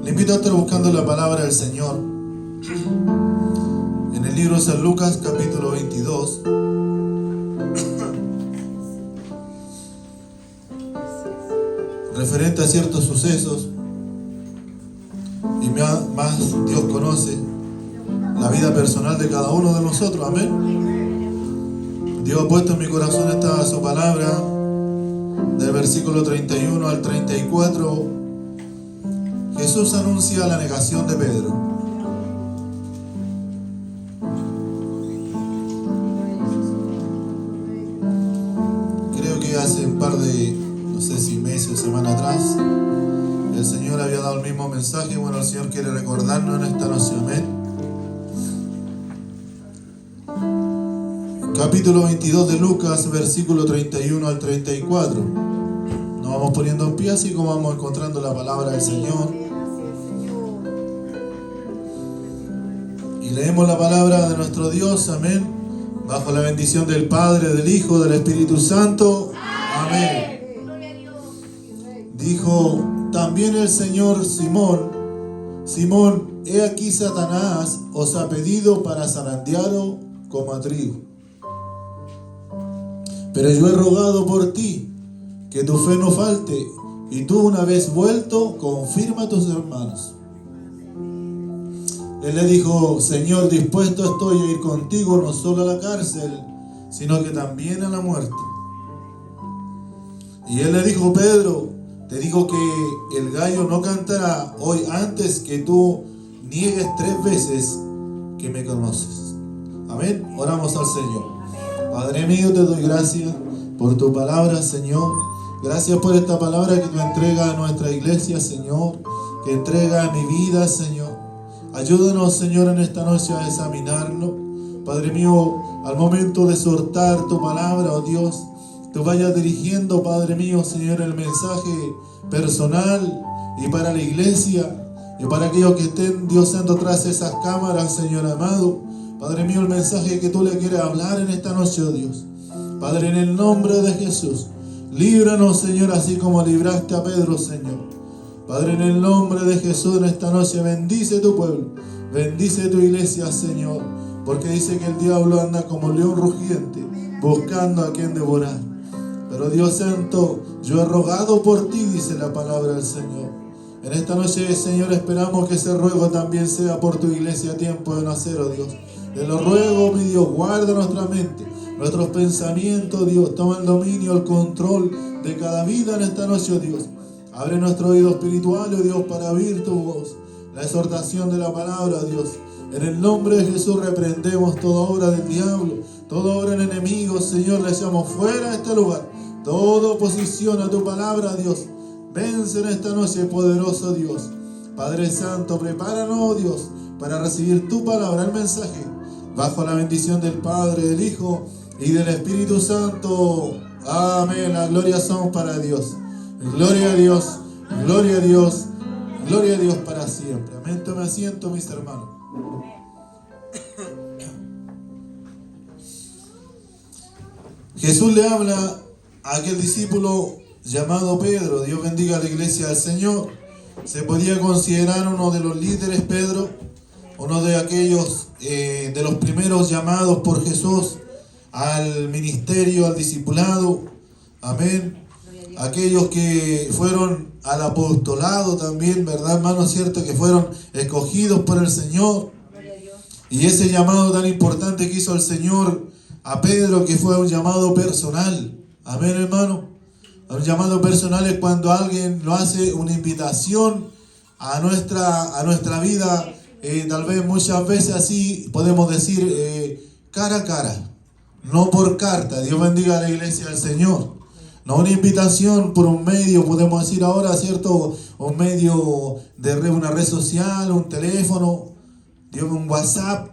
Le invito a estar buscando la palabra del Señor en el libro de San Lucas, capítulo 22. Referente a ciertos sucesos, y más Dios conoce la vida personal de cada uno de nosotros. Amén. Dios ha puesto en mi corazón esta su palabra del versículo 31 al 34. Jesús anuncia la negación de Pedro. Creo que hace un par de, no sé si meses o semanas atrás, el Señor había dado el mismo mensaje. Bueno, el Señor quiere recordarnos en esta noche. Amén. Capítulo 22 de Lucas, versículo 31 al 34. Nos vamos poniendo en pie así como vamos encontrando la palabra del Señor. Y leemos la palabra de nuestro Dios. Amén. Bajo la bendición del Padre, del Hijo, del Espíritu Santo. Amén. Dijo también el Señor: Simón, Simón, he aquí Satanás os ha pedido para zarandearos como a trigo. Pero yo he rogado por ti, que tu fe no falte, y tú, una vez vuelto, confirma a tus hermanos. Él le dijo: Señor, dispuesto estoy a ir contigo no solo a la cárcel, sino que también a la muerte. Y él le dijo: Pedro, te digo que el gallo no cantará hoy antes que tú niegues 3 veces que me conoces. Amén. Oramos al Señor. Padre mío, te doy gracias por tu palabra, Señor. Gracias por esta palabra que tú entregas a nuestra iglesia, Señor, que entrega a mi vida, Señor. Ayúdanos, Señor, en esta noche a examinarlo. Padre mío, al momento de soltar tu palabra, oh Dios, tú vayas dirigiendo, Padre mío, Señor, el mensaje personal y para la iglesia y para aquellos que estén, Dios santo, tras esas cámaras, Señor amado. Padre mío, el mensaje que tú le quieres hablar en esta noche, oh Dios. Padre, en el nombre de Jesús, líbranos, Señor, así como libraste a Pedro, Señor. Padre, en el nombre de Jesús, en esta noche, bendice tu pueblo, bendice tu iglesia, Señor, porque dice que el diablo anda como león rugiente, buscando a quien devorar. Pero Dios santo, yo he rogado por ti, dice la palabra del Señor. En esta noche, Señor, esperamos que ese ruego también sea por tu iglesia a tiempo de nacer, oh Dios. Te lo ruego, mi Dios, guarda nuestra mente, nuestros pensamientos, Dios. Toma el dominio, el control de cada vida en esta noche, oh Dios. Abre nuestro oído espiritual, oh Dios, para oír tu voz, la exhortación de la palabra, oh Dios. En el nombre de Jesús reprendemos toda obra del diablo, toda obra del enemigo, Señor, le echamos fuera de este lugar. Toda oposición a tu palabra, Dios, vence en esta noche, poderoso Dios. Padre Santo, prepáranos, oh Dios, para recibir tu palabra, el mensaje, bajo la bendición del Padre, del Hijo y del Espíritu Santo. Amén. Las glorias son para Dios. Gloria a Dios, gloria a Dios, gloria a Dios para siempre. Amén. Tome asiento, mis hermanos. Jesús le habla a aquel discípulo llamado Pedro. Dios bendiga a la iglesia del Señor. Se podía considerar uno de los líderes, Pedro, uno de aquellos de los primeros llamados por Jesús al ministerio, al discipulado. Amén. Aquellos que fueron al apostolado también, ¿verdad, hermano? Cierto que fueron escogidos por el Señor. Y ese llamado tan importante que hizo el Señor a Pedro, que fue un llamado personal. Amén, hermano. Un llamado personal es cuando alguien lo hace una invitación a nuestra vida, tal vez muchas veces así podemos decir cara a cara, no por carta. Dios bendiga a la iglesia del Señor. No una invitación por un medio, podemos decir ahora, ¿cierto? Un medio de una red social, un teléfono, Dios, un WhatsApp.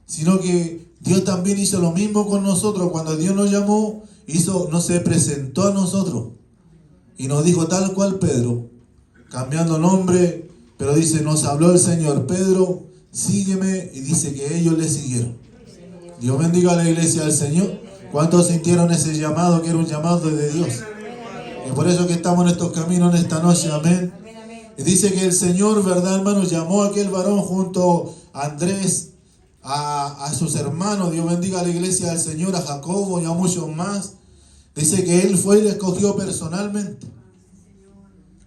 Sino que Dios también hizo lo mismo con nosotros. Cuando Dios nos llamó, no se presentó a nosotros. Y nos dijo tal cual Pedro, cambiando nombre, pero dice, nos habló el Señor: Pedro, sígueme, y dice que ellos le siguieron. Dios bendiga a la iglesia del Señor. ¿Cuántos sintieron ese llamado, que era un llamado de Dios? Y por eso que estamos en estos caminos en esta noche, amén. Y dice que el Señor, ¿verdad, hermano? Llamó a aquel varón junto a Andrés, a sus hermanos. Dios bendiga a la iglesia del Señor, a Jacobo y a muchos más. Dice que él fue y le escogió personalmente.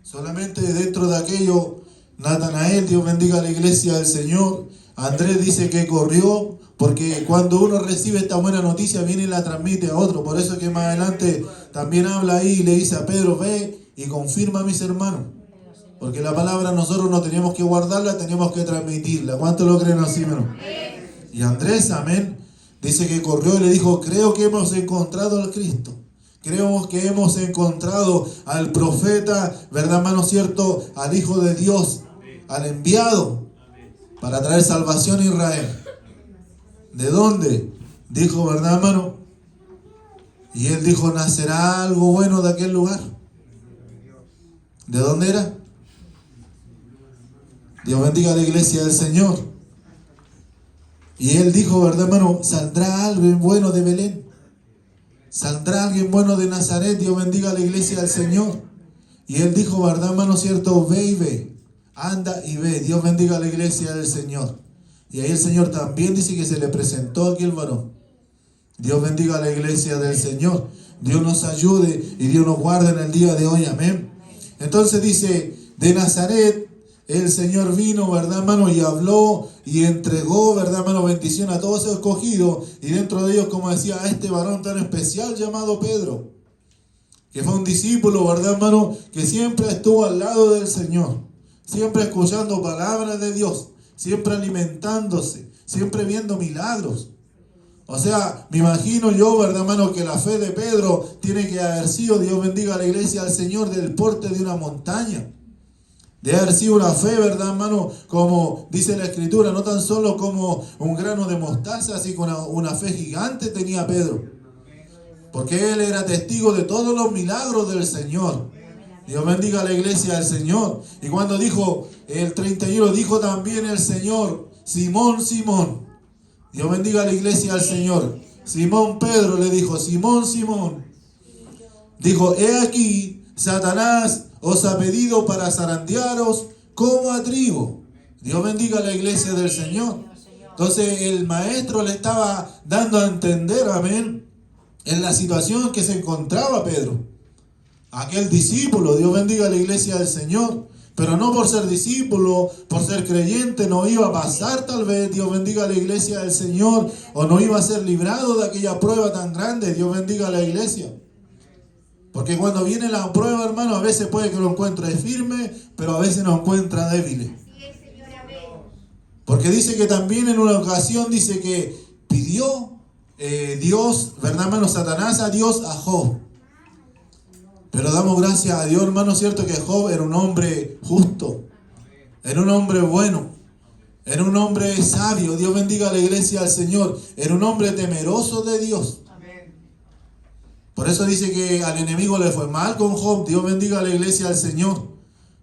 Solamente dentro de aquello, Natanael, Dios bendiga a la iglesia del Señor. Andrés dice que corrió, porque cuando uno recibe esta buena noticia, viene y la transmite a otro. Por eso que más adelante también habla ahí y le dice a Pedro, ve y confirma a mis hermanos. Porque la palabra nosotros no teníamos que guardarla, teníamos que transmitirla. ¿Cuántos lo creen así, hermano? Y Andrés, amén, dice que corrió y le dijo, creo que hemos encontrado al Cristo. Creemos que hemos encontrado al profeta, ¿verdad, hermano? Cierto, al Hijo de Dios, al enviado para traer salvación a Israel. ¿De dónde? Dijo, ¿verdad, hermano? Y él dijo, nacerá algo bueno de aquel lugar. ¿De dónde era? Dios bendiga a la iglesia del Señor. Y él dijo, ¿verdad, hermano? Saldrá alguien bueno de Belén. Saldrá alguien bueno de Nazaret. Dios bendiga a la iglesia del Señor. Y él dijo, ¿verdad, hermano? Cierto, ve y ve. Anda y ve. Dios bendiga a la iglesia del Señor. Y ahí el Señor también dice que se le presentó a aquel varón. Dios bendiga a la iglesia del Señor. Dios nos ayude y Dios nos guarde en el día de hoy. Amén. Entonces dice, de Nazaret el Señor vino, ¿verdad, hermano? Y habló y entregó, ¿verdad, hermano? Bendición a todos esos escogidos. Y dentro de ellos, como decía, a este varón tan especial llamado Pedro, que fue un discípulo, ¿verdad, hermano? Que siempre estuvo al lado del Señor, siempre escuchando palabras de Dios, siempre alimentándose, siempre viendo milagros. O sea, me imagino yo, ¿verdad, hermano? Que la fe de Pedro tiene que haber sido, Dios bendiga a la iglesia del Señor, del porte de una montaña. De haber sido una fe, ¿verdad, hermano? Como dice la Escritura, no tan solo como un grano de mostaza, así como una fe gigante tenía Pedro. Porque él era testigo de todos los milagros del Señor. Dios bendiga a la iglesia del Señor. Y cuando dijo el 31, dijo también el Señor, Simón, Simón. Dios bendiga a la iglesia del Señor. Simón Pedro le dijo, Simón, Simón. Dijo, he aquí, Satanás os ha pedido para zarandearos como a trigo. Dios bendiga a la iglesia del Señor. Entonces el maestro le estaba dando a entender, amén, en la situación que se encontraba Pedro. Aquel discípulo, Dios bendiga a la iglesia del Señor. Pero no por ser discípulo, por ser creyente, no iba a pasar tal vez, Dios bendiga a la iglesia del Señor, o no iba a ser librado de aquella prueba tan grande, Dios bendiga a la iglesia. Porque cuando viene la prueba, hermano, a veces puede que lo encuentre firme, pero a veces lo encuentra débil. Porque dice que también en una ocasión dice que pidió Dios, ¿verdad, hermano? Satanás a Dios, a Job. Pero damos gracias a Dios, hermano, cierto que Job era un hombre justo, era un hombre bueno, era un hombre sabio. Dios bendiga a la iglesia del Señor. Era un hombre temeroso de Dios. Por eso dice que al enemigo le fue mal con Job. Dios bendiga a la iglesia del Señor.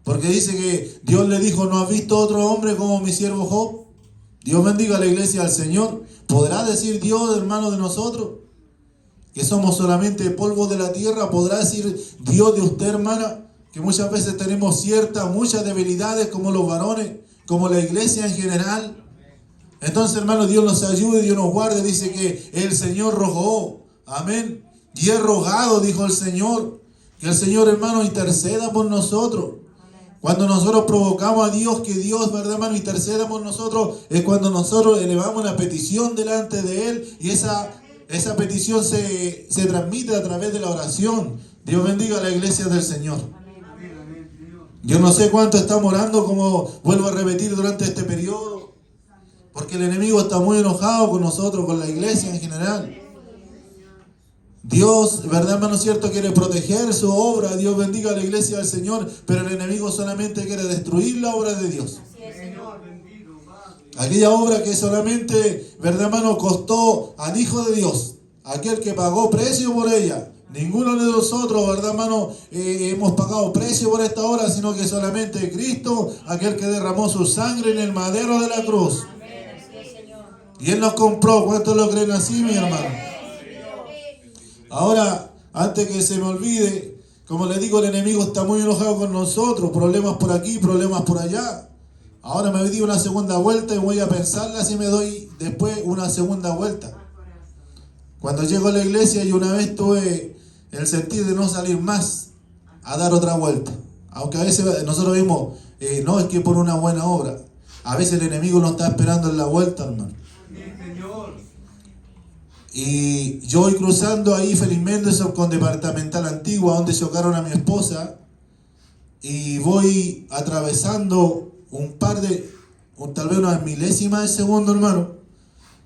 Porque dice que Dios le dijo, ¿no has visto otro hombre como mi siervo Job? Dios bendiga a la iglesia del Señor. ¿Podrá decir Dios, hermano, de nosotros que somos solamente polvo de la tierra? ¿Podrá decir Dios de usted, hermana, que muchas veces tenemos muchas debilidades como los varones, como la iglesia en general? Entonces, hermano, Dios nos ayude, Dios nos guarde. Dice que el Señor rogó, amén. Y he rogado, dijo el Señor, que el Señor, hermano, interceda por nosotros. Cuando nosotros provocamos a Dios, que Dios, ¿verdad, hermano, interceda por nosotros, es cuando nosotros elevamos una petición delante de Él, y esa petición se transmite a través de la oración. Dios bendiga a la iglesia del Señor. Yo no sé cuánto estamos orando, como vuelvo a repetir, durante este periodo, porque el enemigo está muy enojado con nosotros, con la iglesia en general. Dios, ¿verdad, hermano, cierto? Quiere proteger su obra. Dios bendiga a la iglesia del Señor, pero el enemigo solamente quiere destruir la obra de Dios. Aquella obra que solamente, ¿verdad, hermano?, costó al Hijo de Dios, aquel que pagó precio por ella. Ninguno de nosotros, ¿verdad, hermano?, hemos pagado precio por esta obra, sino que solamente Cristo, aquel que derramó su sangre en el madero de la cruz. Y Él nos compró. ¿Cuántos lo creen así, mi hermano? Ahora, antes que se me olvide, Como les digo, el enemigo está muy enojado con nosotros. Problemas por aquí, problemas por allá. Ahora me di una segunda vuelta y voy a pensarla si me doy después una segunda vuelta. Cuando llego a la iglesia y una vez tuve el sentir de no salir más a dar otra vuelta. Aunque a veces nosotros vimos, no es que por una buena obra. A veces el enemigo nos está esperando en la vuelta, hermano. Y yo voy cruzando ahí felizmente con departamental antigua donde chocaron a mi esposa. Y voy atravesando tal vez unas milésimas de segundo, hermano.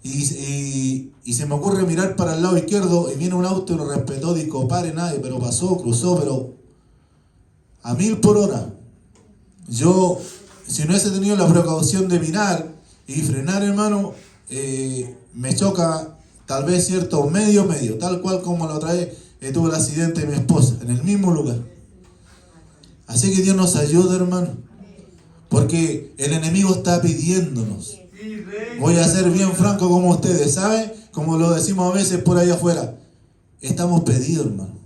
Y se me ocurre mirar para el lado izquierdo y viene un auto y lo respetó, dijo, pare nadie, pero pasó, cruzó, pero a 1000 por hora. Yo, si no hubiese tenido la precaución de mirar y frenar, hermano, me choca tal vez cierto medio, tal cual como la otra vez tuvo el accidente de mi esposa, en el mismo lugar. Así que Dios nos ayuda, hermano, porque el enemigo está pidiéndonos. Voy a ser bien franco como ustedes, ¿saben? Como lo decimos a veces por allá afuera. Estamos pedidos, hermano.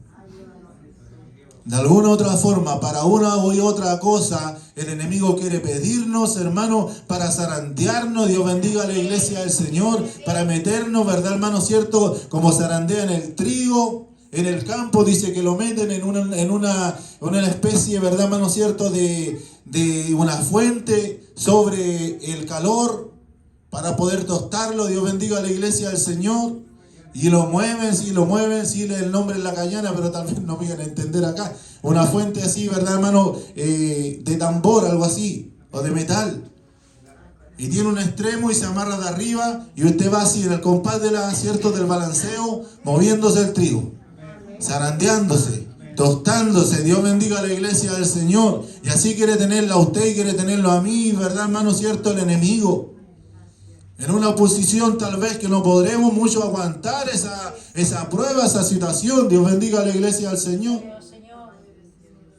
De alguna u otra forma, para una u otra cosa, el enemigo quiere pedirnos, hermano, para zarandearnos. Dios bendiga a la iglesia del Señor, para meternos, ¿verdad, hermano? ¿Cierto? Como zarandean el trigo en el campo, dice que lo meten en una especie, ¿verdad, hermano? ¿Cierto? De una fuente sobre el calor para poder tostarlo. Dios bendiga a la iglesia del Señor. Y lo mueven, sí, el nombre es la cañana, pero tal vez no me vayan a entender acá. Una fuente así, ¿verdad, hermano? De tambor, algo así, o de metal. Y tiene un extremo y se amarra de arriba, y usted va así en el compás del balanceo, moviéndose el trigo, zarandeándose, tostándose. Dios bendiga a la iglesia del Señor. Y así quiere tenerla a usted y quiere tenerlo a mí, ¿verdad, hermano? ¿Cierto? El enemigo. En una posición tal vez que no podremos mucho aguantar esa prueba, esa situación. Dios bendiga a la iglesia del Señor.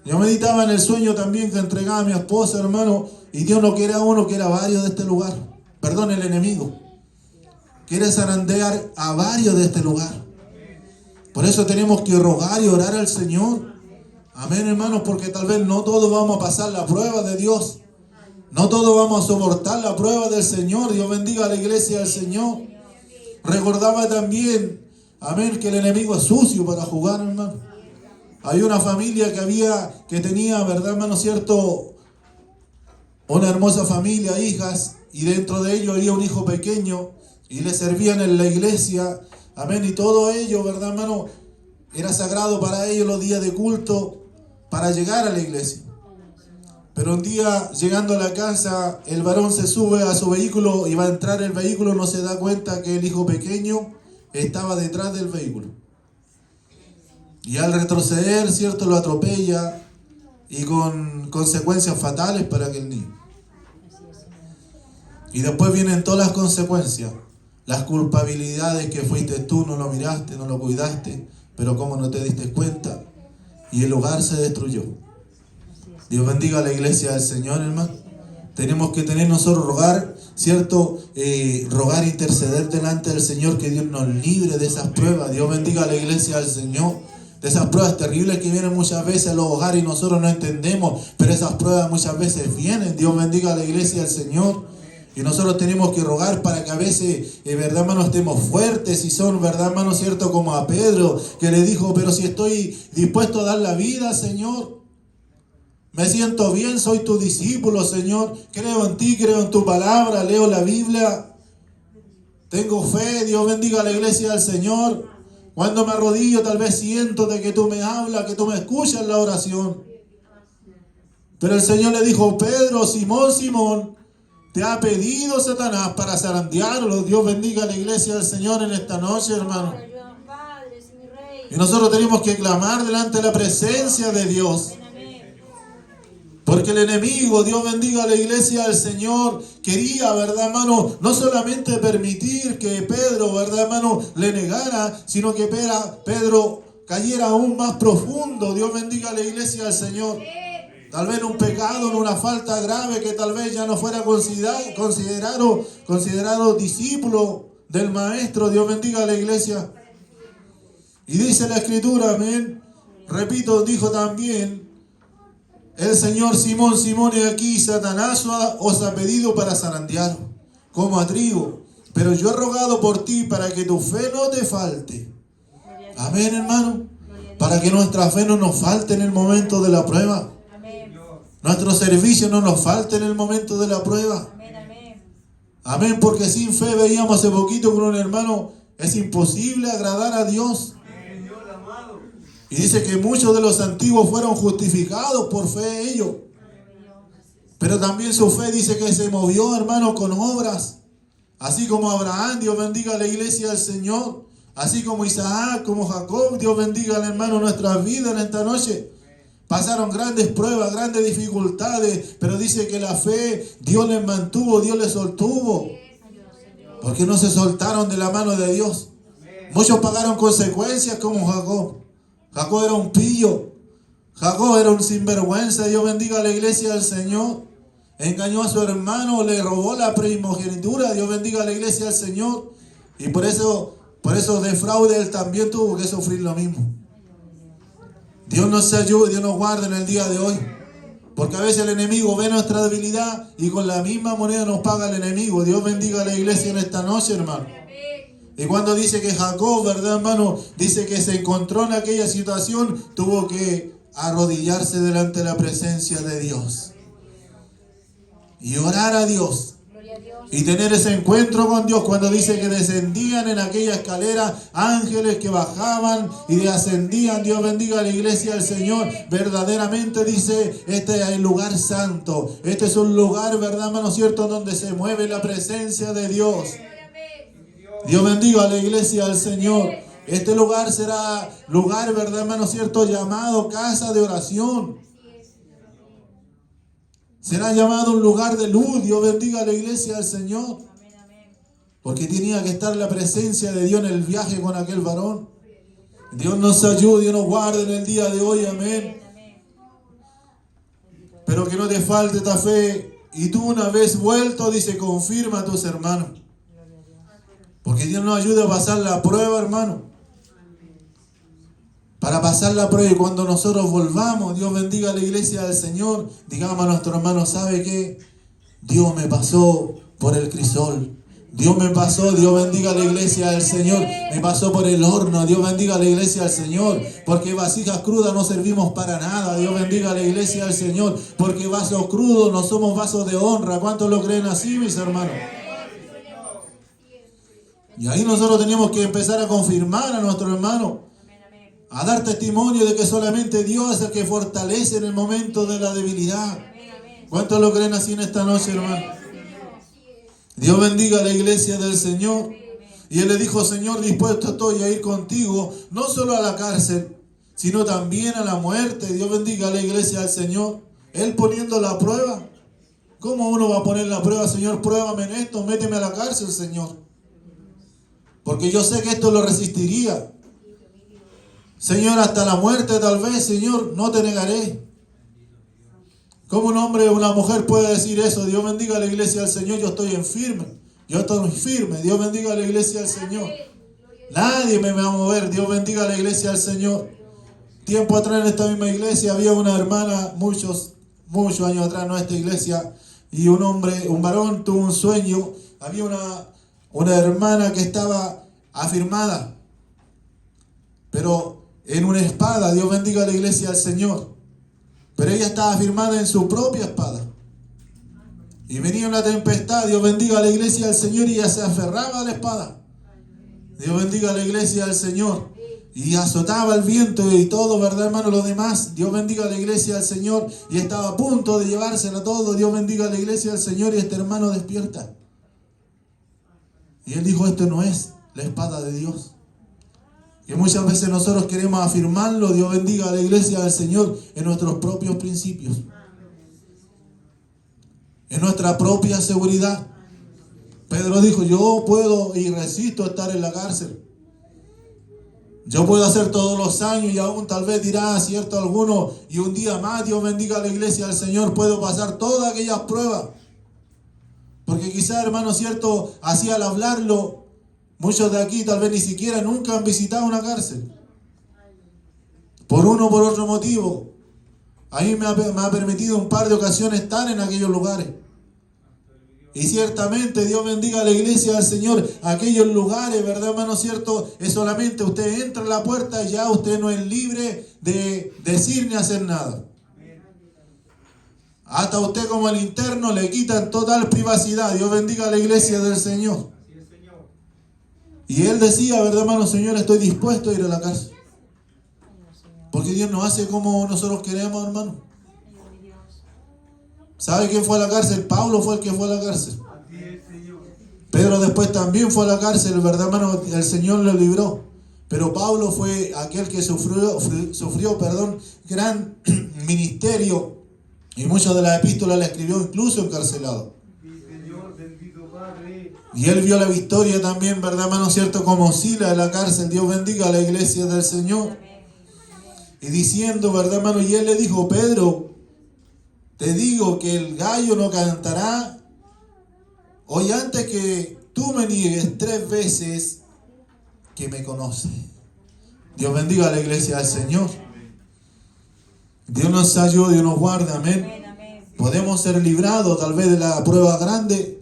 Yo meditaba en el sueño también que entregaba a mi esposa, hermano, y Dios no quiere a uno, quiere a varios de este lugar. Perdón, el enemigo quiere zarandear a varios de este lugar. Por eso tenemos que rogar y orar al Señor. Amén, hermanos, porque tal vez no todos vamos a pasar la prueba de Dios. No todos vamos a soportar la prueba del Señor. Dios bendiga a la iglesia del Señor. Recordaba también, amén, que el enemigo es sucio para jugar, hermano. Hay una familia que tenía, ¿verdad, hermano? ¿Cierto? Una hermosa familia, hijas, y dentro de ellos había un hijo pequeño, y le servían en la iglesia, amén, y todo ello, ¿verdad, hermano? Era sagrado para ellos los días de culto, para llegar a la iglesia. Pero un día, llegando a la casa, el varón se sube a su vehículo y va a entrar el vehículo, no se da cuenta que el hijo pequeño estaba detrás del vehículo. Y al retroceder, ¿cierto?, lo atropella y con consecuencias fatales para aquel niño. Y después vienen todas las consecuencias, las culpabilidades que fuiste tú, no lo miraste, no lo cuidaste, pero cómo no te diste cuenta, y el hogar se destruyó. Dios bendiga a la iglesia del Señor, hermano. Tenemos que tener nosotros rogar, ¿cierto? Rogar, interceder delante del Señor, que Dios nos libre de esas pruebas. Dios bendiga a la iglesia del Señor. De esas pruebas terribles que vienen muchas veces a los hogares y nosotros no entendemos, pero esas pruebas muchas veces vienen. Dios bendiga a la iglesia del Señor. Y nosotros tenemos que rogar para que a veces, verdad, hermano, estemos fuertes. Y son, verdad, hermano, cierto, como a Pedro, que le dijo, pero si estoy dispuesto a dar la vida, Señor. Me siento bien, soy tu discípulo, Señor. Creo en ti, creo en tu palabra, leo la Biblia. Tengo fe, Dios bendiga a la iglesia del Señor. Cuando me arrodillo, tal vez siento de que tú me hablas, que tú me escuchas la oración. Pero el Señor le dijo, Pedro, Simón, Simón, te ha pedido Satanás para zarandearlo. Dios bendiga a la iglesia del Señor en esta noche, hermano. Y nosotros tenemos que clamar delante de la presencia de Dios. Porque el enemigo, Dios bendiga a la iglesia del Señor, quería, ¿verdad, hermano? No solamente permitir que Pedro, ¿verdad, hermano?, le negara, sino que Pedro cayera aún más profundo. Dios bendiga a la iglesia del Señor. Tal vez en un pecado, en una falta grave que tal vez ya no fuera considerado discípulo del Maestro. Dios bendiga a la iglesia. Y dice la Escritura, amén, repito, dijo también el Señor: Simón, Simón, he aquí Satanás os ha pedido para zarandear como a trigo, pero yo he rogado por ti para que tu fe no te falte. Amén, hermano. Para que nuestra fe no nos falte en el momento de la prueba. Nuestro servicio no nos falte en el momento de la prueba. Amén, porque sin fe, veíamos hace poquito con un hermano, es imposible agradar a Dios. Y dice que muchos de los antiguos fueron justificados por fe ellos. Pero también su fe dice que se movió, hermano, con obras. Así como Abraham, Dios bendiga a la iglesia del Señor. Así como Isaac, como Jacob, Dios bendiga al hermano nuestras vidas en esta noche. Pasaron grandes pruebas, grandes dificultades, pero dice que la fe Dios les mantuvo, Dios les sostuvo. Porque no se soltaron de la mano de Dios. Muchos pagaron consecuencias como Jacob. Jacob era un pillo. Jacob era un sinvergüenza. Dios bendiga a la iglesia del Señor. Engañó a su hermano, le robó la primogenitura. Dios bendiga a la iglesia del Señor. Y por eso de fraude él también tuvo que sufrir lo mismo. Dios nos ayude, Dios nos guarde en el día de hoy. Porque a veces el enemigo ve nuestra debilidad y con la misma moneda nos paga el enemigo. Dios bendiga a la iglesia en esta noche, hermano. Y cuando dice que Jacob, ¿verdad, hermano? Dice que se encontró en aquella situación, tuvo que arrodillarse delante de la presencia de Dios. Y orar a Dios. Y tener ese encuentro con Dios cuando dice que descendían en aquella escalera ángeles que bajaban y ascendían. Dios bendiga a la iglesia del Señor. Verdaderamente dice, este es el lugar santo. Este es un lugar, ¿verdad, hermano cierto? Donde se mueve la presencia de Dios. Dios bendiga a la iglesia del Señor. Este lugar será lugar, ¿verdad, hermano cierto? Llamado casa de oración. Será llamado un lugar de luz. Dios bendiga a la iglesia del Señor. Porque tenía que estar la presencia de Dios en el viaje con aquel varón. Dios nos ayude, Dios nos guarde en el día de hoy. Amén. Pero que no te falte esta fe. Y tú una vez vuelto, dice, confirma a tus hermanos. Porque Dios nos ayude a pasar la prueba, hermano. Para pasar la prueba y cuando nosotros volvamos, Dios bendiga a la iglesia del Señor, digamos a nuestro hermano, ¿sabe qué? Dios me pasó por el crisol. Dios me pasó, Dios bendiga a la iglesia del Señor. Me pasó por el horno, Dios bendiga a la iglesia del Señor. Porque vasijas crudas no servimos para nada. Dios bendiga a la iglesia del Señor. Porque vasos crudos no somos vasos de honra. ¿Cuántos lo creen así, mis hermanos? Y ahí nosotros teníamos que empezar a confirmar a nuestro hermano. A dar testimonio de que solamente Dios es el que fortalece en el momento de la debilidad. ¿Cuántos lo creen así en esta noche, hermano? Dios bendiga a la iglesia del Señor. Y él le dijo, Señor, dispuesto estoy a ir contigo, no solo a la cárcel, sino también a la muerte. Dios bendiga a la iglesia del Señor. Él poniendo la prueba. ¿Cómo uno va a poner la prueba? Señor, pruébame en esto, méteme a la cárcel, Señor. Porque yo sé que esto lo resistiría. Señor, hasta la muerte tal vez, Señor, no te negaré. ¿Cómo un hombre o una mujer puede decir eso? Dios bendiga a la iglesia del Señor, yo estoy en firme. Yo estoy firme, Dios bendiga a la iglesia del Señor. Nadie me va a mover, Dios bendiga a la iglesia del Señor. Tiempo atrás en esta misma iglesia había una hermana, muchos años atrás en nuestra iglesia, y un varón tuvo un sueño. Había una hermana que estaba afirmada, pero en una espada. Dios bendiga a la iglesia del Señor. Pero ella estaba firmada en su propia espada. Y venía una tempestad. Dios bendiga a la iglesia del Señor. Y ella se aferraba a la espada. Dios bendiga a la iglesia del Señor. Y azotaba el viento y todo, ¿verdad, hermano? Lo demás. Dios bendiga a la iglesia del Señor. Y estaba a punto de llevársela todo. Dios bendiga a la iglesia del Señor. Y este hermano despierta. Y él dijo, esto no es la espada de Dios. Que muchas veces nosotros queremos afirmarlo. Dios bendiga a la iglesia del Señor en nuestros propios principios. En nuestra propia seguridad. Pedro dijo, yo puedo y resisto estar en la cárcel. Yo puedo hacer todos los años y aún tal vez dirá cierto alguno, y un día más, Dios bendiga a la iglesia del Señor, puedo pasar todas aquellas pruebas. Porque quizá, hermano, cierto, así al hablarlo, muchos de aquí tal vez ni siquiera nunca han visitado una cárcel. por uno o por otro motivo. A mí me ha permitido un par de ocasiones estar en aquellos lugares. Y ciertamente Dios bendiga a la iglesia del Señor. Aquellos lugares, ¿verdad, hermano? Cierto, es solamente usted entra a la puerta y ya usted no es libre de decir ni hacer nada. Hasta usted como el interno le quitan total privacidad. Dios bendiga a la iglesia del Señor. Y él decía, ¿verdad, hermano? Señor, estoy dispuesto a ir a la cárcel. Porque Dios no hace como nosotros queremos, hermano. ¿Sabe quién fue a la cárcel? Pablo fue el que fue a la cárcel. Pedro después también fue a la cárcel, ¿verdad, hermano? El Señor lo libró. Pero Pablo fue aquel que sufrió gran ministerio. Y muchas de las epístolas la escribió incluso encarcelado. Y él vio la victoria también, ¿verdad, hermano? Cierto, como Sila en la cárcel. Dios bendiga a la iglesia del Señor. Y diciendo, ¿verdad, hermano? Y él le dijo, Pedro, te digo que el gallo no cantará hoy antes que tú me niegues 3 veces que me conoces. Dios bendiga a la iglesia del Señor. Dios nos ayude, Dios nos guarde, amén. Podemos ser librados tal vez de la prueba grande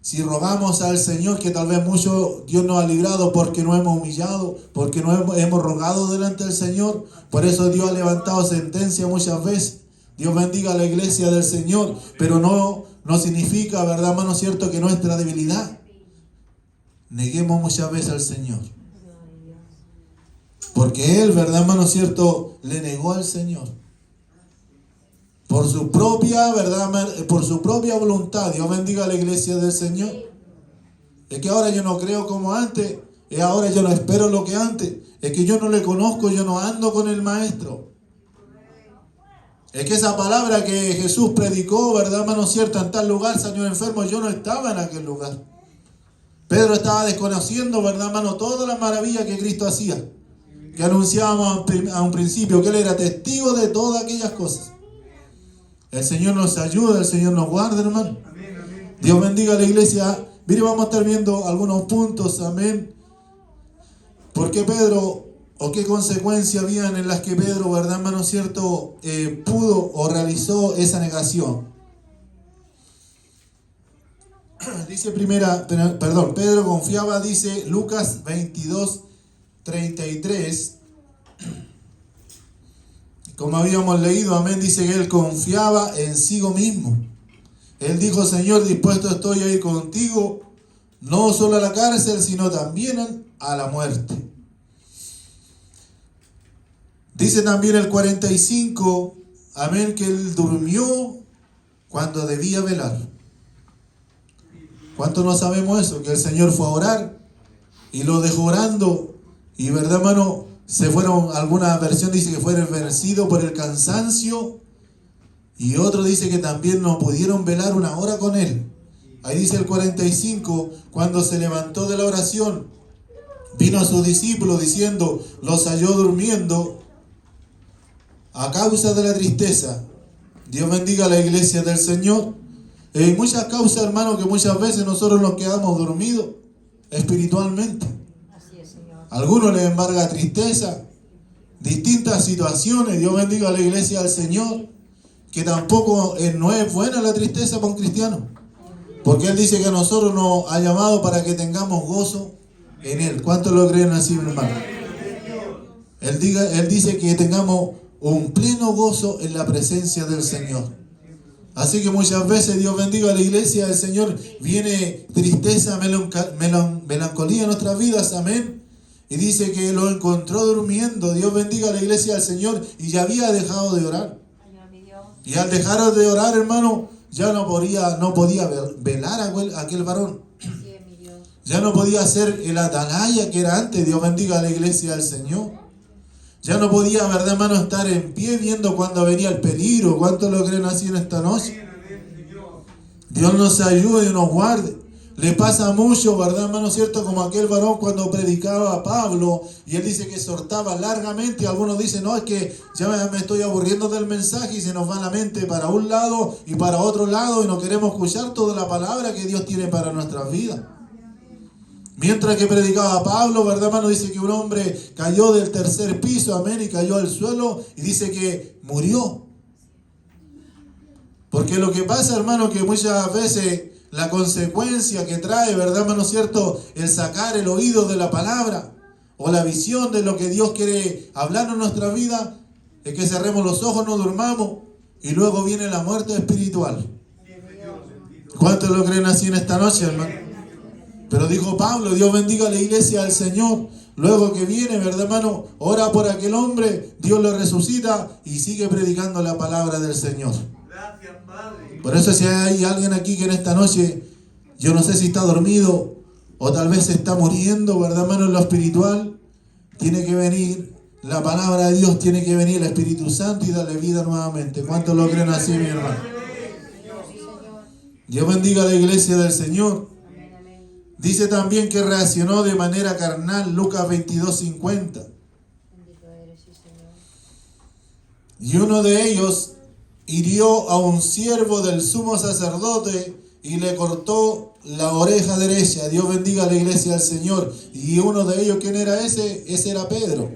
si rogamos al Señor, que tal vez mucho Dios nos ha librado porque no hemos humillado, porque no hemos rogado delante del Señor. Por eso Dios ha levantado sentencia muchas veces. Dios bendiga a la iglesia del Señor, pero no significa, ¿verdad, hermano, cierto, que nuestra debilidad neguemos muchas veces al Señor. Porque Él, ¿verdad, hermano, cierto, le negó al Señor. Por su propia, ¿verdad? Por su propia voluntad. Dios bendiga a la iglesia del Señor. Es que ahora yo no creo como antes. Es ahora yo no espero lo que antes. Es que yo no le conozco, yo no ando con el Maestro. Es que esa palabra que Jesús predicó, ¿verdad, hermano? Cierto, en tal lugar salió enfermo, yo no estaba en aquel lugar. Pedro estaba desconociendo, ¿verdad, hermano? Todas las maravillas que Cristo hacía. Que anunciábamos a un principio, que Él era testigo de todas aquellas cosas. El Señor nos ayuda, el Señor nos guarda, hermano. Dios bendiga a la iglesia. Mire, vamos a estar viendo algunos puntos, amén. ¿Por qué Pedro, o qué consecuencias habían en las que Pedro, ¿verdad, hermano, cierto, pudo o realizó esa negación? Dice Pedro confiaba, dice Lucas 22:33. Como habíamos leído, amén, dice que él confiaba en sí mismo. Él dijo, Señor, dispuesto estoy a ir contigo, no solo a la cárcel, sino también a la muerte. Dice también el 45, amén, que él durmió cuando debía velar. ¿Cuánto no sabemos eso? Que el Señor fue a orar y lo dejó orando. Y verdad, hermano, alguna versión dice que fue vencido por el cansancio. Y otro dice que también no pudieron velar una hora con él. Ahí dice el 45, cuando se levantó de la oración, vino a sus discípulos diciendo, los halló durmiendo a causa de la tristeza. Dios bendiga a la iglesia del Señor. Hay muchas causas, hermano, que muchas veces nosotros nos quedamos dormidos espiritualmente. Así es, Señor. Algunos les embarga tristeza, distintas situaciones. Dios bendiga a la iglesia del Señor, que tampoco no es buena la tristeza para un cristiano, porque Él dice que a nosotros nos ha llamado para que tengamos gozo en Él. ¿Cuántos lo creen así, hermano? Él dice que tengamos un pleno gozo en la presencia del Señor. Así que muchas veces, Dios bendiga a la iglesia del Señor, viene tristeza, melancolía en nuestras vidas, amén. Y dice que lo encontró durmiendo. Dios bendiga a la iglesia del Señor, y ya había dejado de orar. Y al dejar de orar, hermano, ya no podía velar a aquel varón. Ya no podía ser el atalaya que era antes. Dios bendiga a la iglesia del Señor. Ya no podía, verdad, hermano, estar en pie viendo cuando venía el peligro. ¿Cuántos lo creen así en esta noche? Dios nos ayude y nos guarde. Le pasa mucho, ¿verdad, hermano? Cierto, como aquel varón cuando predicaba a Pablo, y él dice que exhortaba largamente, y algunos dicen, no, es que ya me estoy aburriendo del mensaje, y se nos va la mente para un lado y para otro lado, y no queremos escuchar toda la palabra que Dios tiene para nuestras vidas. Mientras que predicaba Pablo, ¿verdad, hermano? Dice que un hombre cayó del tercer piso, amén, y cayó al suelo y dice que murió. Porque lo que pasa, hermano, que muchas veces la consecuencia que trae, ¿verdad, hermano, cierto? El sacar el oído de la palabra o la visión de lo que Dios quiere hablar en nuestra vida, es que cerremos los ojos, no durmamos y luego viene la muerte espiritual. ¿Cuántos lo creen así en esta noche, hermano? Pero dijo Pablo, Dios bendiga a la iglesia del Señor. Luego que viene, ¿verdad, hermano? Ora por aquel hombre, Dios lo resucita y sigue predicando la palabra del Señor. Gracias, Padre. Por eso si hay alguien aquí que en esta noche, yo no sé si está dormido o tal vez se está muriendo, ¿verdad, hermano? En lo espiritual, tiene que venir la palabra de Dios, tiene que venir el Espíritu Santo y darle vida nuevamente. ¿Cuántos lo creen así, mi hermano? Dios bendiga a la iglesia del Señor. Dice también que reaccionó de manera carnal, Lucas 22:50. Y uno de ellos hirió a un siervo del sumo sacerdote y le cortó la oreja derecha. Dios bendiga a la iglesia del Señor. Y uno de ellos, ¿quién era ese? Ese era Pedro.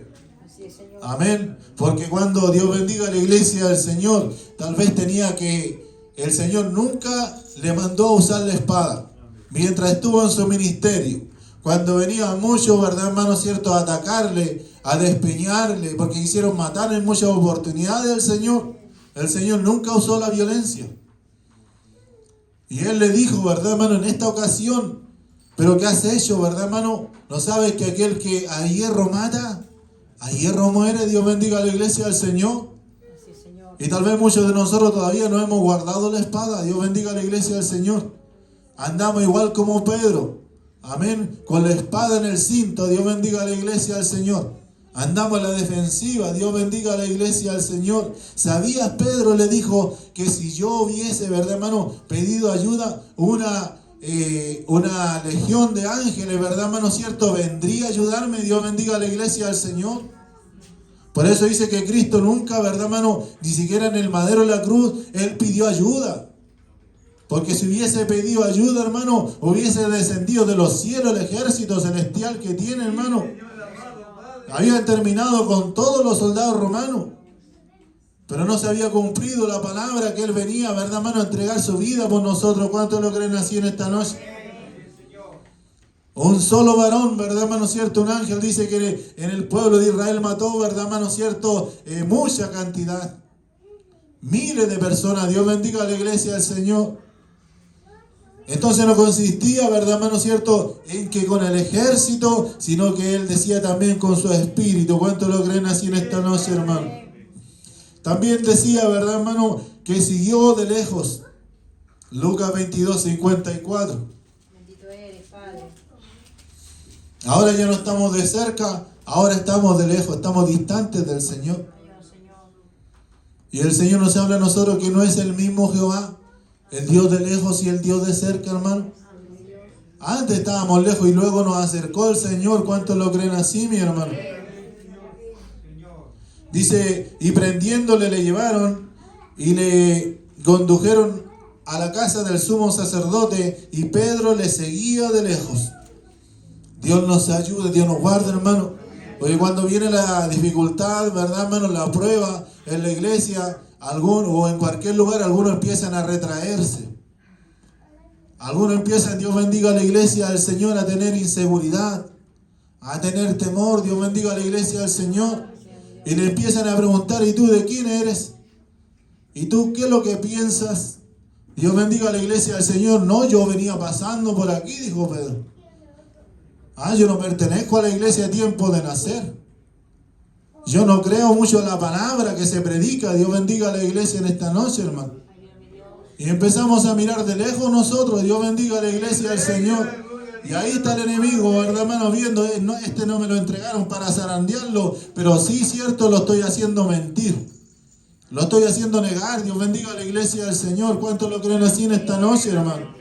Amén. Porque cuando Dios bendiga a la iglesia del Señor, tal vez tenía que, el Señor nunca le mandó a usar la espada. Mientras estuvo en su ministerio, cuando venían muchos, ¿verdad, hermano, cierto?, a atacarle, a despeñarle, porque quisieron matar en muchas oportunidades al Señor, el Señor nunca usó la violencia. Y Él le dijo, ¿verdad, hermano, en esta ocasión, pero ¿qué has hecho, verdad, hermano? ¿No sabes que aquel que a hierro mata, a hierro muere? Dios bendiga a la iglesia del Señor. Y tal vez muchos de nosotros todavía no hemos guardado la espada. Dios bendiga a la iglesia del Señor. Andamos igual como Pedro, amén, con la espada en el cinto. Dios bendiga a la iglesia del Señor. Andamos a la defensiva. Dios bendiga a la iglesia del Señor. ¿Sabías? Pedro le dijo que si yo hubiese, ¿verdad, hermano?, pedido ayuda, una legión de ángeles, ¿verdad, hermano, cierto?, vendría a ayudarme. Dios bendiga a la iglesia del Señor. Por eso dice que Cristo nunca, ¿verdad, hermano?, ni siquiera en el madero de la cruz, Él pidió ayuda. Porque si hubiese pedido ayuda, hermano, hubiese descendido de los cielos el ejército celestial que tiene, hermano. Habían terminado con todos los soldados romanos. Pero no se había cumplido la palabra que Él venía, ¿verdad, hermano?, a entregar su vida por nosotros. ¿Cuántos lo creen así en esta noche? Un solo varón, ¿verdad, hermano, cierto? Un ángel dice que en el pueblo de Israel mató, ¿verdad, hermano, cierto? Mucha cantidad. Miles de personas. Dios bendiga a la iglesia del Señor. Entonces no consistía, ¿verdad, hermano, cierto?, en que con el ejército, sino que Él decía también con su espíritu. ¿Cuántos lo creen así en esta noche, hermano? También decía, ¿verdad, hermano?, que siguió de lejos. Lucas 22:54. Bendito eres, Padre. Ahora ya no estamos de cerca, ahora estamos de lejos, estamos distantes del Señor. Y el Señor nos habla a nosotros que no es el mismo Jehová, el Dios de lejos y el Dios de cerca, hermano. Antes estábamos lejos y luego nos acercó el Señor. ¿Cuántos lo creen así, mi hermano? Dice, y prendiéndole le llevaron y le condujeron a la casa del sumo sacerdote y Pedro le seguía de lejos. Dios nos ayude, Dios nos guarde, hermano. Porque cuando viene la dificultad, ¿verdad, hermano?, la prueba en la iglesia, o en cualquier lugar, algunos empiezan a retraerse. Algunos empiezan, Dios bendiga a la iglesia del Señor, a tener inseguridad, a tener temor. Dios bendiga a la iglesia del Señor. Y le empiezan a preguntar, ¿y tú de quién eres? ¿Y tú qué es lo que piensas? Dios bendiga a la iglesia del Señor. No, yo venía pasando por aquí, dijo Pedro. Yo no pertenezco a la iglesia a tiempo de nacer. Yo no creo mucho en la palabra que se predica. Dios bendiga a la iglesia en esta noche, hermano. Y empezamos a mirar de lejos nosotros. Dios bendiga a la iglesia del Señor. Y ahí está el enemigo, ¿verdad, hermano? Viendo, este no me lo entregaron para zarandearlo, pero sí, cierto, lo estoy haciendo mentir. Lo estoy haciendo negar. Dios bendiga a la iglesia del Señor. ¿Cuántos lo creen así en esta noche, hermano?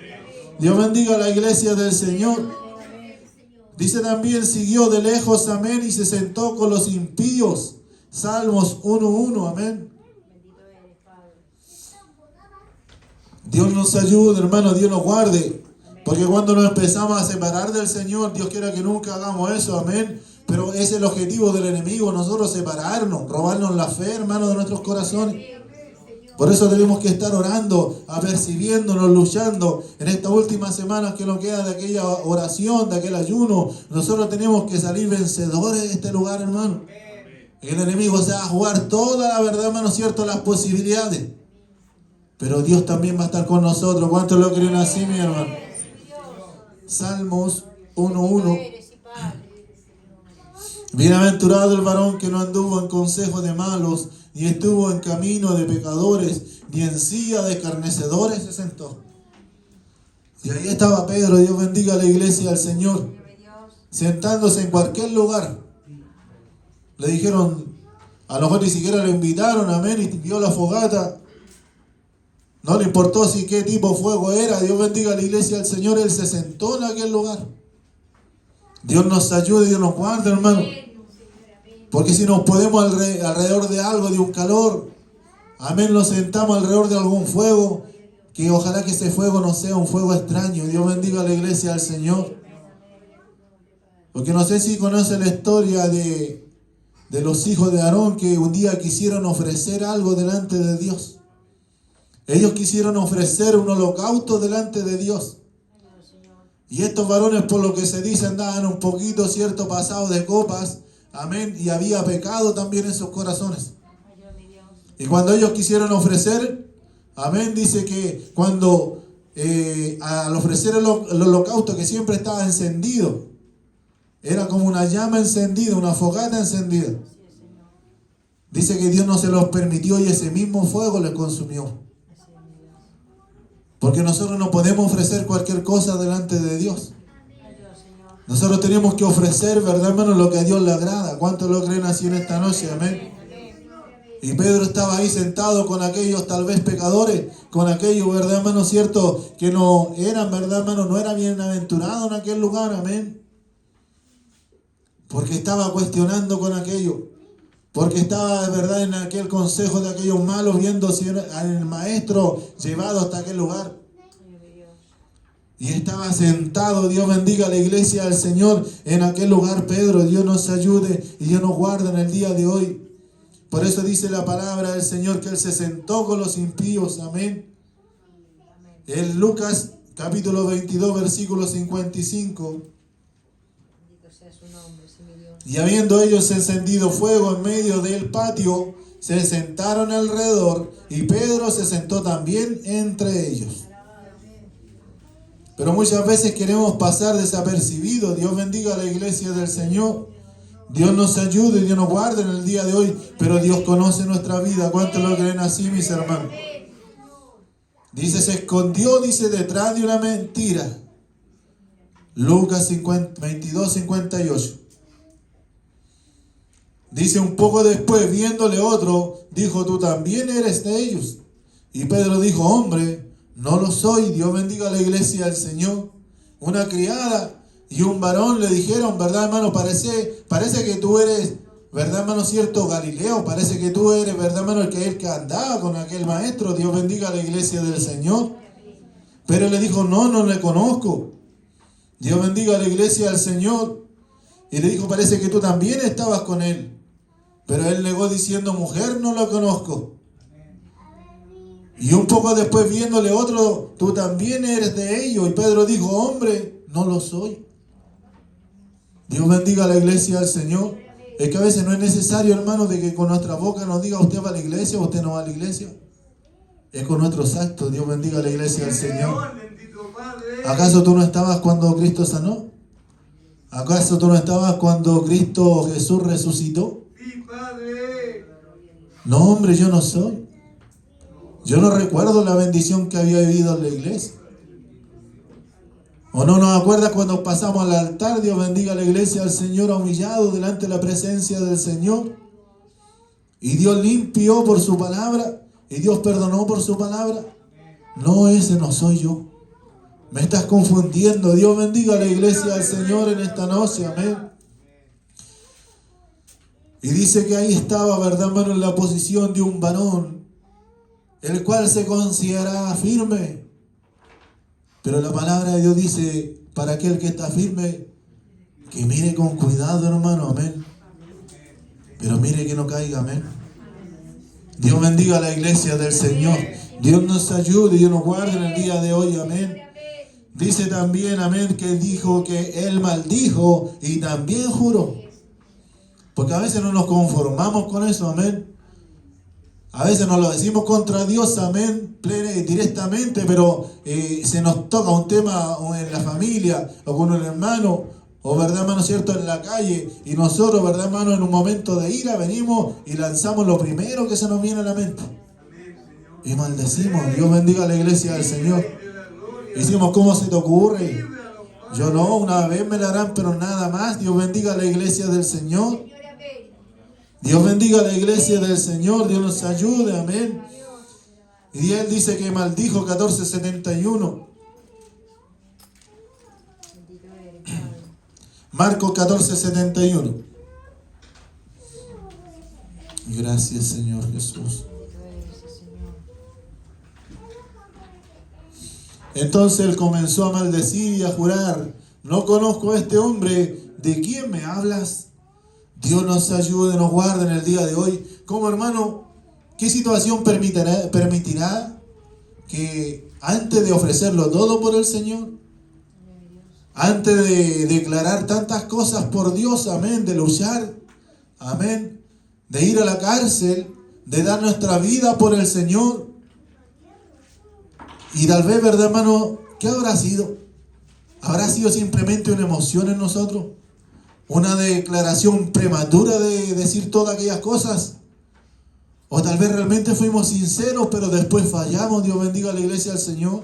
Dios bendiga a la iglesia del Señor. Dice también, siguió de lejos, amén, y se sentó con los impíos. Salmos 1:1, amén. Dios nos ayude, hermano, Dios nos guarde. Porque cuando nos empezamos a separar del Señor, Dios quiera que nunca hagamos eso, amén. Pero ese es el objetivo del enemigo, nosotros separarnos, robarnos la fe, hermano, de nuestros corazones. Por eso tenemos que estar orando, apercibiéndonos, luchando. En estas últimas semanas que nos queda de aquella oración, de aquel ayuno, nosotros tenemos que salir vencedores de este lugar, hermano. El enemigo se va a jugar toda la verdad, hermano, cierto, las posibilidades. Pero Dios también va a estar con nosotros. ¿Cuántos lo creen así, mi hermano? Salmos 1:1. Bienaventurado el varón que no anduvo en consejo de malos, ni estuvo en camino de pecadores, ni en silla de escarnecedores se sentó. Y ahí estaba Pedro, Dios bendiga a la iglesia del Señor, sentándose en cualquier lugar. Le dijeron, a lo mejor ni siquiera lo invitaron, amén, y vio la fogata. No le importó si qué tipo de fuego era. Dios bendiga a la iglesia del Señor, él se sentó en aquel lugar. Dios nos ayude y Dios nos guarde, hermano. Porque si nos podemos alrededor de algo, de un calor, amén, nos sentamos alrededor de algún fuego, que ojalá que ese fuego no sea un fuego extraño. Dios bendiga a la iglesia del Señor. Porque no sé si conoce la historia de los hijos de Aarón, que un día quisieron ofrecer algo delante de Dios. Ellos quisieron ofrecer un holocausto delante de Dios. Y estos varones, por lo que se dice, andaban un poquito, cierto, pasados de copas. Amén. Y había pecado también en sus corazones. Y cuando ellos quisieron ofrecer, amén, dice que cuando al ofrecer el holocausto, que siempre estaba encendido, era como una llama encendida, una fogata encendida. Dice que Dios no se los permitió y ese mismo fuego les consumió. Porque nosotros no podemos ofrecer cualquier cosa delante de Dios. Nosotros tenemos que ofrecer, ¿verdad, hermano?, lo que a Dios le agrada. ¿Cuántos lo creen así en esta noche? Amén. Y Pedro estaba ahí sentado con aquellos tal vez pecadores, con aquellos, ¿verdad, hermano?, cierto, que no eran, ¿verdad, hermano?, no era bienaventurado en aquel lugar. Amén. Porque estaba cuestionando con aquello. Porque estaba, de verdad, en aquel consejo de aquellos malos, viendo si al maestro llevado hasta aquel lugar. Y estaba sentado, Dios bendiga a la iglesia del Señor, en aquel lugar, Pedro. Dios nos ayude y Dios nos guarde en el día de hoy. Por eso dice la palabra del Señor que Él se sentó con los impíos. Amén. En Lucas capítulo 22, versículo 55. Y habiendo ellos encendido fuego en medio del patio, se sentaron alrededor y Pedro se sentó también entre ellos. Pero muchas veces queremos pasar desapercibidos. Dios bendiga a la iglesia del Señor. Dios nos ayude y Dios nos guarde en el día de hoy. Pero Dios conoce nuestra vida. ¿Cuántos lo creen así, mis hermanos? Dice, se escondió, dice, detrás de una mentira. Lucas 22, 58. Dice, un poco después, viéndole otro, dijo, tú también eres de ellos. Y Pedro dijo, hombre, no lo soy. Dios bendiga a la iglesia del Señor. Una criada y un varón le dijeron, ¿verdad, hermano? Parece que tú eres, ¿verdad, hermano, cierto, Galileo? Parece que tú eres, ¿verdad, hermano, el que andaba con aquel maestro. Dios bendiga a la iglesia del Señor. Pero le dijo, no le conozco. Dios bendiga a la iglesia del Señor. Y le dijo, parece que tú también estabas con él. Pero él negó diciendo, mujer, no lo conozco. Y un poco después viéndole otro, tú también eres de ellos. Y Pedro dijo, hombre, no lo soy. Dios bendiga a la iglesia del Señor. Es que a veces no es necesario, hermano, de que con nuestra boca nos diga, usted va a la iglesia o usted no va a la iglesia. Es con nuestros actos. Dios bendiga a la iglesia del Señor. ¿Acaso tú no estabas cuando Cristo sanó? ¿Acaso tú no estabas cuando Cristo Jesús resucitó? No, hombre, yo no soy. Yo no recuerdo la bendición que había vivido en la iglesia. ¿O no nos acuerdas cuando pasamos al altar? Dios bendiga a la iglesia del Señor, humillado delante de la presencia del Señor. Y Dios limpió por su palabra. Y Dios perdonó por su palabra. No, ese no soy yo. Me estás confundiendo. Dios bendiga a la iglesia del Señor en esta noche. Amén. Y dice que ahí estaba, ¿verdad, hermano?, en la posición de un varón, el cual se consideraba firme. Pero la palabra de Dios dice, para aquel que está firme, que mire con cuidado, hermano, amén. Pero mire que no caiga, amén. Dios bendiga a la iglesia del Señor. Dios nos ayude y Dios nos guarde en el día de hoy, amén. Dice también, amén, que dijo que Él maldijo y también juró. Porque a veces no nos conformamos con eso, amén. A veces nos lo decimos contra Dios, amén, directamente, pero se nos toca un tema en la familia o con un hermano, o verdad, hermano, cierto, en la calle, y nosotros, verdad, hermano, en un momento de ira venimos y lanzamos lo primero que se nos viene a la mente. Y maldecimos. Dios bendiga a la iglesia del Señor. Decimos, ¿cómo se te ocurre? Yo no, una vez me la harán, pero nada más. Dios bendiga a la iglesia del Señor. Dios bendiga a la iglesia del Señor. Dios nos ayude, amén. Y Él dice que maldijo 14:71. Marcos 14:71. Gracias, Señor Jesús. Entonces Él comenzó a maldecir y a jurar: no conozco a este hombre, ¿de quién me hablas? Dios nos ayude, nos guarde en el día de hoy. Como hermano, ¿qué situación permitirá que antes de ofrecerlo todo por el Señor, antes de declarar tantas cosas por Dios, amén, de luchar, amén, de ir a la cárcel, de dar nuestra vida por el Señor, y tal vez, verdad, hermano, ¿qué habrá sido? ¿Habrá sido simplemente una emoción en nosotros? ¿Una declaración prematura de decir todas aquellas cosas? ¿O tal vez realmente fuimos sinceros, pero después fallamos? Dios bendiga a la iglesia del Señor.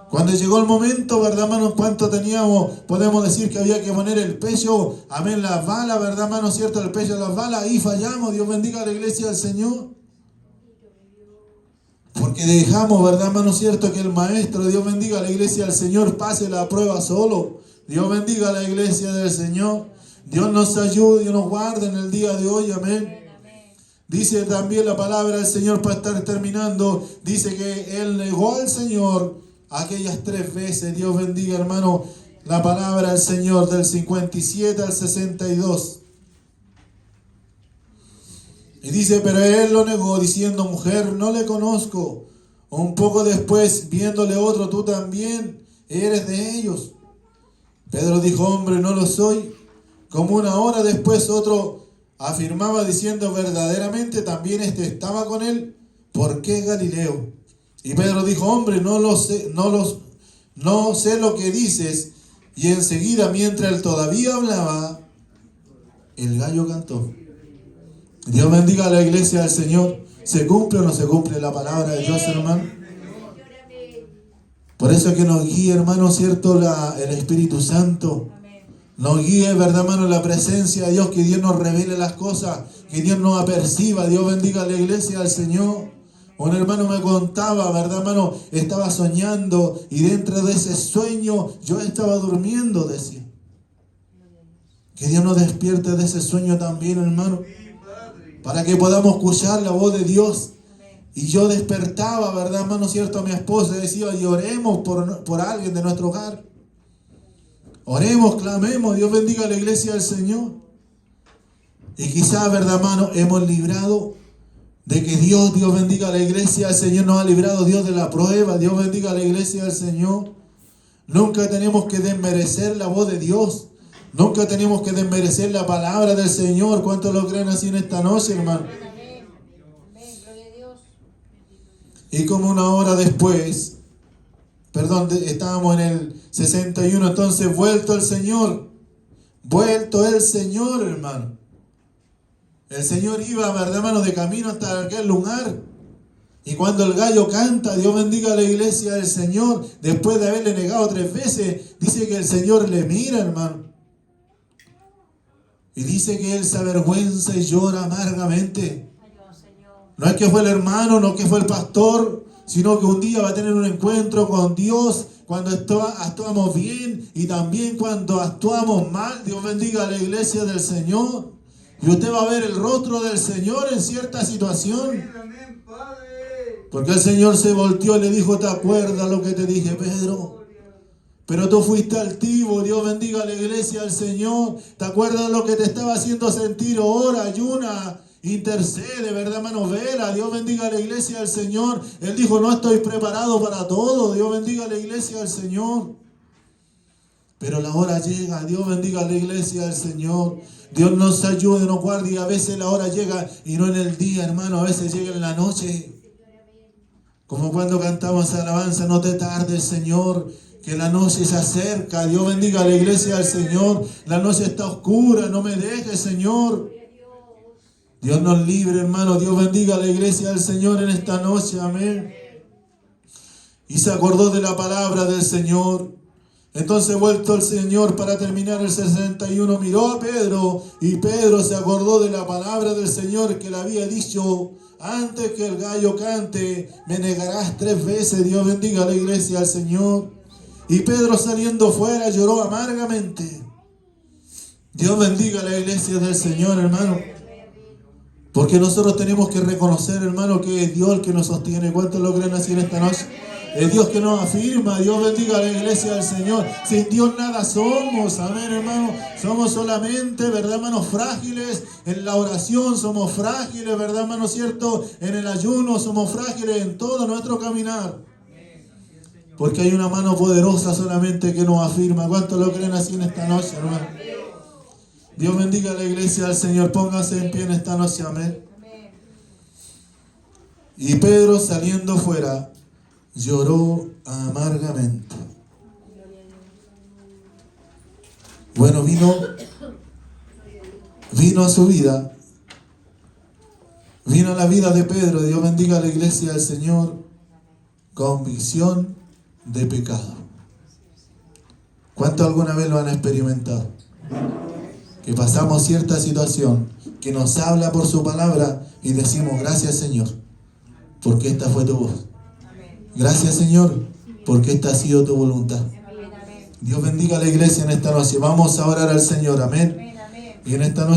Cuando llegó el momento, verdad, hermano, ¿cuánto teníamos? Podemos decir que había que poner el pecho, amén, las balas, verdad, hermano, cierto, el pecho de las balas, y fallamos. Dios bendiga a la iglesia del Señor. Porque dejamos, verdad, hermano, cierto, que el maestro, Dios bendiga a la iglesia del Señor, pase la prueba solo. Dios bendiga a la iglesia del Señor. Dios nos ayude y nos guarde en el día de hoy, amén. Dice también la palabra del Señor, para estar terminando, dice que Él negó al Señor aquellas 3 veces. Dios bendiga, hermano, la palabra del Señor, del 57 al 62. Y dice, pero Él lo negó, diciendo: mujer, no le conozco. Un poco después, viéndole otro: tú también eres de ellos. Pedro dijo: hombre, no lo soy. Como una hora después, otro afirmaba, diciendo: verdaderamente también estaba con él, porque es Galileo. Y Pedro dijo: hombre, no sé lo que dices. Y enseguida, mientras él todavía hablaba, el gallo cantó. Dios bendiga a la iglesia del Señor. ¿Se cumple o no se cumple la palabra de Dios, hermano? Por eso es que nos guíe, hermano, cierto, el Espíritu Santo. Nos guíe, verdad, hermano, la presencia de Dios, que Dios nos revele las cosas, que Dios nos aperciba. Dios bendiga a la iglesia del Señor. Un hermano me contaba, verdad, hermano, estaba soñando, y dentro de ese sueño yo estaba durmiendo, decía. Que Dios nos despierte de ese sueño también, hermano, para que podamos escuchar la voz de Dios. Y yo despertaba, verdad, hermano, cierto, a mi esposa, y decía: y oremos por alguien de nuestro hogar. Oremos, clamemos. Dios bendiga a la iglesia del Señor. Y quizás, verdad, hermano, hemos librado de que Dios bendiga a la iglesia del Señor, nos ha librado Dios de la prueba. Dios bendiga a la iglesia del Señor. Nunca tenemos que desmerecer la voz de Dios. Nunca tenemos que desmerecer la palabra del Señor. ¿Cuántos lo creen así en esta noche, hermano? Y como una hora después, estábamos en el 61, entonces vuelto el Señor, hermano. El Señor iba, verdad, hermano, de camino hasta aquel lugar. Y cuando el gallo canta, Dios bendiga a la iglesia del Señor, después de haberle negado 3 veces, dice que el Señor le mira, hermano. Y dice que Él se avergüenza y llora amargamente. No es que fue el hermano, no es que fue el pastor, sino que un día va a tener un encuentro con Dios cuando actuamos bien y también cuando actuamos mal. Dios bendiga a la iglesia del Señor. Y usted va a ver el rostro del Señor en cierta situación. Porque el Señor se volteó y le dijo: ¿te acuerdas lo que te dije, Pedro? Pero tú fuiste altivo. Dios bendiga a la iglesia del Señor. ¿Te acuerdas lo que te estaba haciendo sentir? Ora, ayuna, intercede, ¿verdad, hermano? Vela. Dios bendiga a la iglesia del Señor. Él dijo, no estoy preparado para todo. Dios bendiga a la iglesia del Señor. Pero la hora llega. Dios bendiga a la iglesia del Señor. Dios nos ayude, nos guarde. Y a veces la hora llega y no en el día, hermano. A veces llega en la noche. Como cuando cantamos alabanza, no te tardes, Señor, que la noche se acerca. Dios bendiga a la iglesia del Señor. La noche está oscura, no me dejes, Señor. Dios nos libre, hermano. Dios bendiga a la iglesia del Señor en esta noche, amén. Y se acordó de la palabra del Señor. Entonces, vuelto el Señor para terminar el 61, miró a Pedro, y Pedro se acordó de la palabra del Señor que le había dicho: antes que el gallo cante, me negarás 3 veces. Dios bendiga a la iglesia del Señor. Y Pedro, saliendo fuera, lloró amargamente. Dios bendiga a la iglesia del Señor, hermano. Porque nosotros tenemos que reconocer, hermano, que es Dios el que nos sostiene. ¿Cuántos lo creen así en esta noche? Es Dios que nos afirma. Dios bendiga a la iglesia del Señor. Sin Dios nada somos. Amén, hermano. Somos solamente, ¿verdad, hermanos? Frágiles. En la oración somos frágiles, ¿verdad, hermano? ¿Cierto? En el ayuno somos frágiles en todo nuestro caminar. Porque hay una mano poderosa solamente que nos afirma. ¿Cuántos lo creen así en esta noche, hermano? Dios bendiga a la iglesia del Señor. Póngase en pie en esta noche, amén. Y Pedro, saliendo fuera, lloró amargamente. Bueno, vino a su vida. Vino a la vida de Pedro. Dios bendiga a la iglesia del Señor. Convicción de pecado. ¿Cuántos alguna vez lo han experimentado? Que pasamos cierta situación que nos habla por su palabra y decimos: gracias, Señor, porque esta fue tu voz. Gracias, Señor, porque esta ha sido tu voluntad. Dios bendiga a la iglesia en esta noche. Vamos a orar al Señor, amén. Y en esta noche